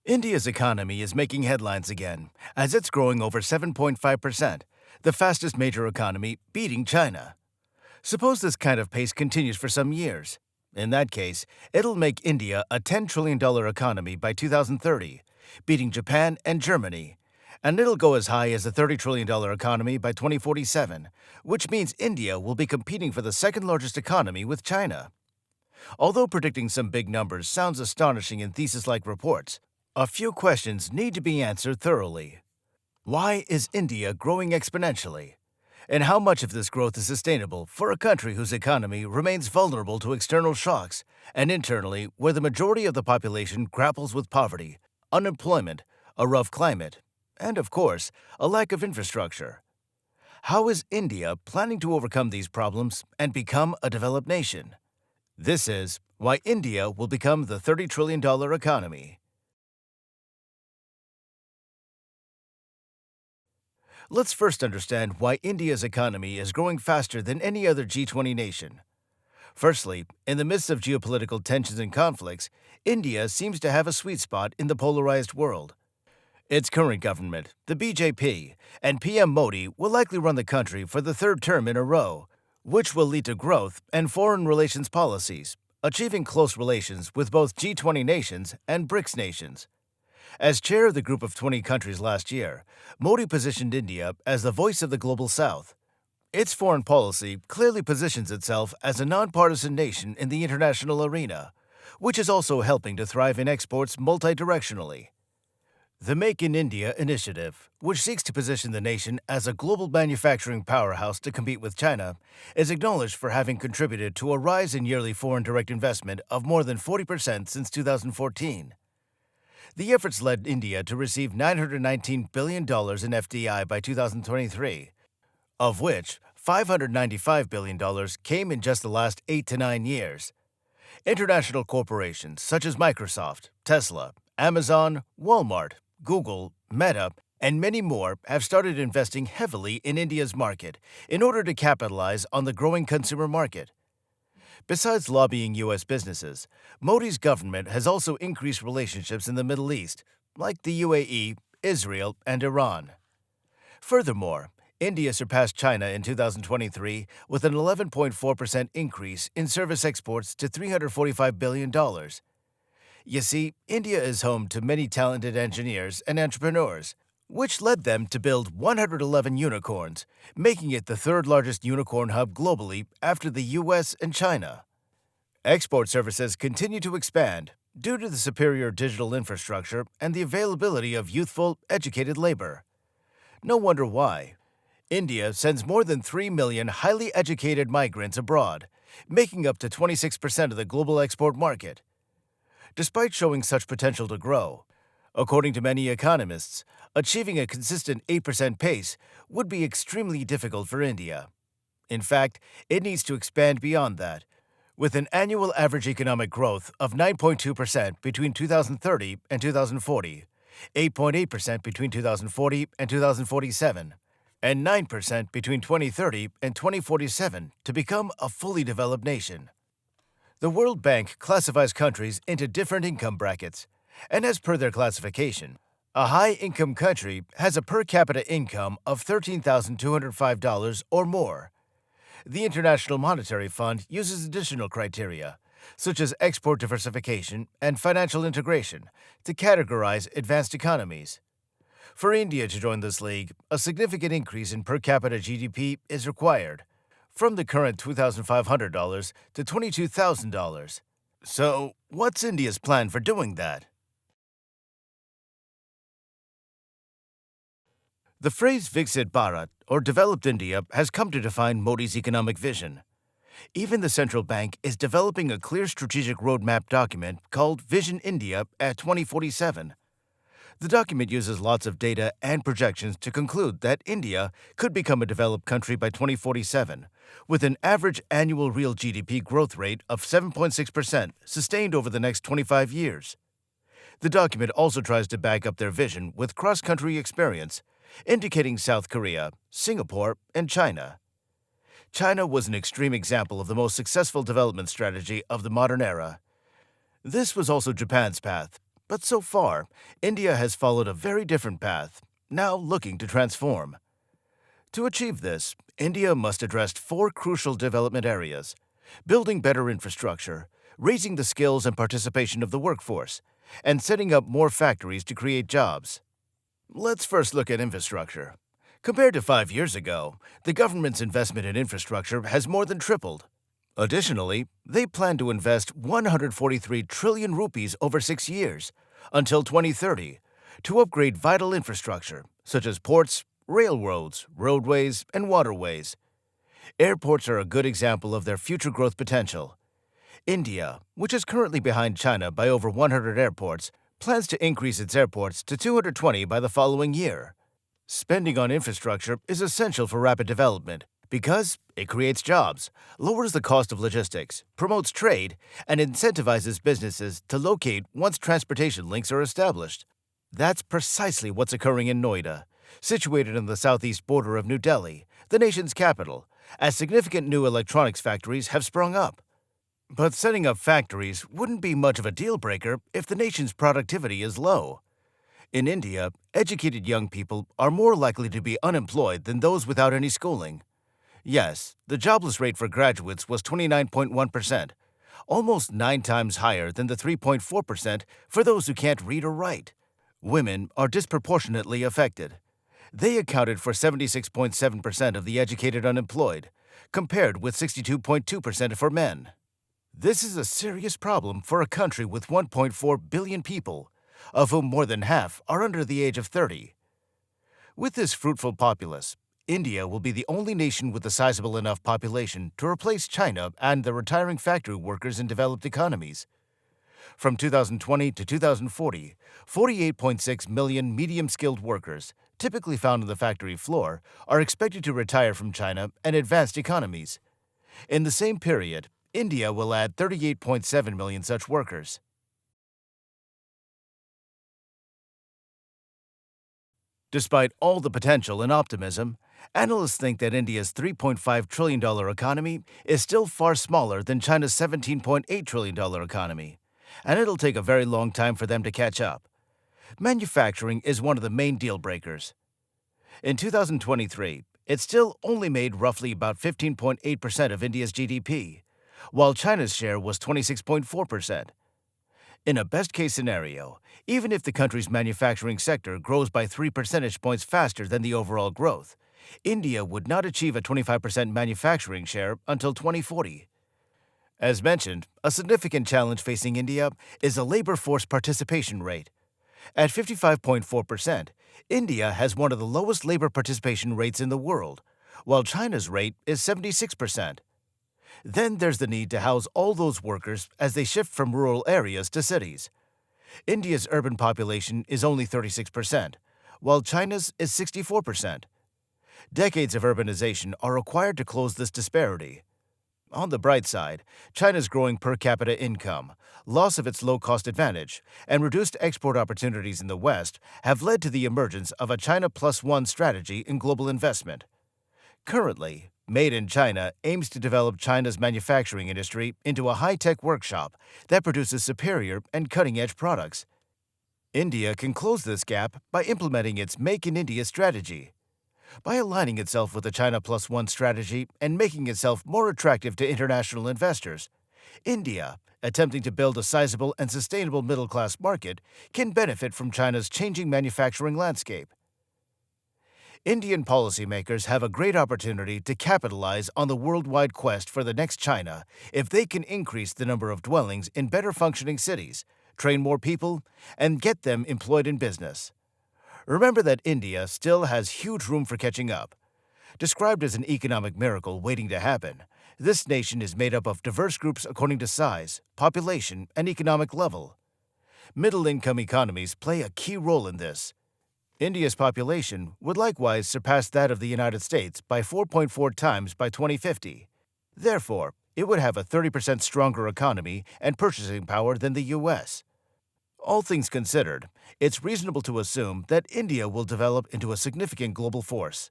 India's economy is making headlines again, as it's growing over 7.5%, the fastest major economy, beating China. Suppose this kind of pace continues for some years. In that case, it'll make India a $10 trillion economy by 2030, beating Japan and Germany. And it'll go as high as a $30 trillion economy by 2047, which means India will be competing for the second largest economy with China. Although predicting some big numbers sounds astonishing in thesis-like reports, a few questions need to be answered thoroughly. Why is India growing exponentially? And how much of this growth is sustainable for a country whose economy remains vulnerable to external shocks, and internally, where the majority of the population grapples with poverty, unemployment, a rough climate, and, of course, a lack of infrastructure? How is India planning to overcome these problems and become a developed nation? This is why India will become the $30 trillion economy. Let's first understand why India's economy is growing faster than any other G20 nation. Firstly, in the midst of geopolitical tensions and conflicts, India seems to have a sweet spot in the polarized world. Its current government, the BJP, and PM Modi will likely run the country for the third term in a row, which will lead to growth and foreign relations policies, achieving close relations with both G20 nations and BRICS nations. As chair of the Group of 20 countries last year, Modi positioned India as the voice of the global South. Its foreign policy clearly positions itself as a nonpartisan nation in the international arena, which is also helping to thrive in exports multidirectionally. The Make in India initiative, which seeks to position the nation as a global manufacturing powerhouse to compete with China, is acknowledged for having contributed to a rise in yearly foreign direct investment of more than 40% since 2014. The efforts led India to receive $919 billion in FDI by 2023, of which $595 billion came in just the last 8 to 9 years. International corporations such as Microsoft, Tesla, Amazon, Walmart, Google, Meta, and many more have started investing heavily in India's market in order to capitalize on the growing consumer market. Besides lobbying U.S. businesses, Modi's government has also increased relationships in the Middle East, like the UAE, Israel, and Iran. Furthermore, India surpassed China in 2023 with an 11.4% increase in service exports to $345 billion. You see, India is home to many talented engineers and entrepreneurs, which led them to build 111 unicorns, making it the third largest unicorn hub globally after the US and China. Export services continue to expand due to the superior digital infrastructure and the availability of youthful, educated labor. No wonder why. India sends more than 3 million highly educated migrants abroad, making up to 26% of the global export market. Despite showing such potential to grow, according to many economists, achieving a consistent 8% pace would be extremely difficult for India. In fact, it needs to expand beyond that, with an annual average economic growth of 9.2% between 2030 and 2040, 8.8% between 2040 and 2047, and 9% between 2030 and 2047 to become a fully developed nation. The World Bank classifies countries into different income brackets, and as per their classification, a high-income country has a per capita income of $13,205 or more. The International Monetary Fund uses additional criteria, such as export diversification and financial integration, to categorize advanced economies. For India to join this league, a significant increase in per capita GDP is required, from the current $2,500 to $22,000. So, what's India's plan for doing that? The phrase Viksit Bharat, or developed India, has come to define Modi's economic vision. Even the central bank is developing a clear strategic roadmap document called Vision India at 2047. The document uses lots of data and projections to conclude that India could become a developed country by 2047, with an average annual real GDP growth rate of 7.6% sustained over the next 25 years. The document also tries to back up their vision with cross-country experience, indicating South Korea, Singapore, and China. China was an extreme example of the most successful development strategy of the modern era. This was also Japan's path, But so far, India has followed a very different path, now looking to transform. To achieve this, India must address four crucial development areas: building better infrastructure, raising the skills and participation of the workforce, and setting up more factories to create jobs. Let's first look at infrastructure. Compared to 5 years ago, the government's investment in infrastructure has more than tripled. Additionally, they plan to invest 143 trillion rupees over 6 years, until 2030, to upgrade vital infrastructure, such as ports, railroads, roadways, and waterways. Airports are a good example of their future growth potential. India, which is currently behind China by over 100 airports, plans to increase its airports to 220 by the following year. Spending on infrastructure is essential for rapid development because it creates jobs, lowers the cost of logistics, promotes trade, and incentivizes businesses to locate once transportation links are established. That's precisely what's occurring in Noida, situated on the southeast border of New Delhi, the nation's capital, as significant new electronics factories have sprung up. But setting up factories wouldn't be much of a deal breaker if the nation's productivity is low. In India, educated young people are more likely to be unemployed than those without any schooling. Yes, the jobless rate for graduates was 29.1%, almost 9 times higher than the 3.4% for those who can't read or write. Women are disproportionately affected. They accounted for 76.7% of the educated unemployed, compared with 62.2% for men. This is a serious problem for a country with 1.4 billion people, of whom more than half are under the age of 30. With this fruitful populace, India will be the only nation with a sizable enough population to replace China and the retiring factory workers in developed economies. From 2020 to 2040, 48.6 million medium-skilled workers, typically found on the factory floor, are expected to retire from China and advanced economies. In the same period, India will add 38.7 million such workers. Despite all the potential and optimism, analysts think that India's $3.5 trillion economy is still far smaller than China's $17.8 trillion economy, and it'll take a very long time for them to catch up. Manufacturing is one of the main deal breakers. In 2023, it still only made roughly about 15.8% of India's GDP, while China's share was 26.4%. In a best-case scenario, even if the country's manufacturing sector grows by 3 percentage points faster than the overall growth, India would not achieve a 25% manufacturing share until 2040. As mentioned, a significant challenge facing India is the labor force participation rate. At 55.4%, India has one of the lowest labor participation rates in the world, while China's rate is 76%. Then there's the need to house all those workers as they shift from rural areas to cities. India's urban population is only 36%, while China's is 64%. Decades of urbanization are required to close this disparity. On the bright side, China's growing per capita income, loss of its low-cost advantage, and reduced export opportunities in the West have led to the emergence of a China Plus One strategy in global investment. Currently, Made in China aims to develop China's manufacturing industry into a high-tech workshop that produces superior and cutting-edge products. India can close this gap by implementing its Make in India strategy. By aligning itself with the China Plus One strategy and making itself more attractive to international investors, India, attempting to build a sizable and sustainable middle-class market, can benefit from China's changing manufacturing landscape. Indian policymakers have a great opportunity to capitalize on the worldwide quest for the next China if they can increase the number of dwellings in better functioning cities, train more people, and get them employed in business. Remember that India still has huge room for catching up. Described as an economic miracle waiting to happen, this nation is made up of diverse groups according to size, population, and economic level. Middle-income economies play a key role in this. India's population would likewise surpass that of the United States by 4.4 times by 2050. Therefore, it would have a 30% stronger economy and purchasing power than the U.S. All things considered, it's reasonable to assume that India will develop into a significant global force.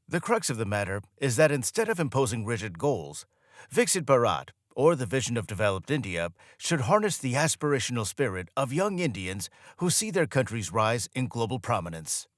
The crux of the matter is that instead of imposing rigid goals, Viksit Bharat, or the vision of developed India should harness the aspirational spirit of young Indians who see their country's rise in global prominence.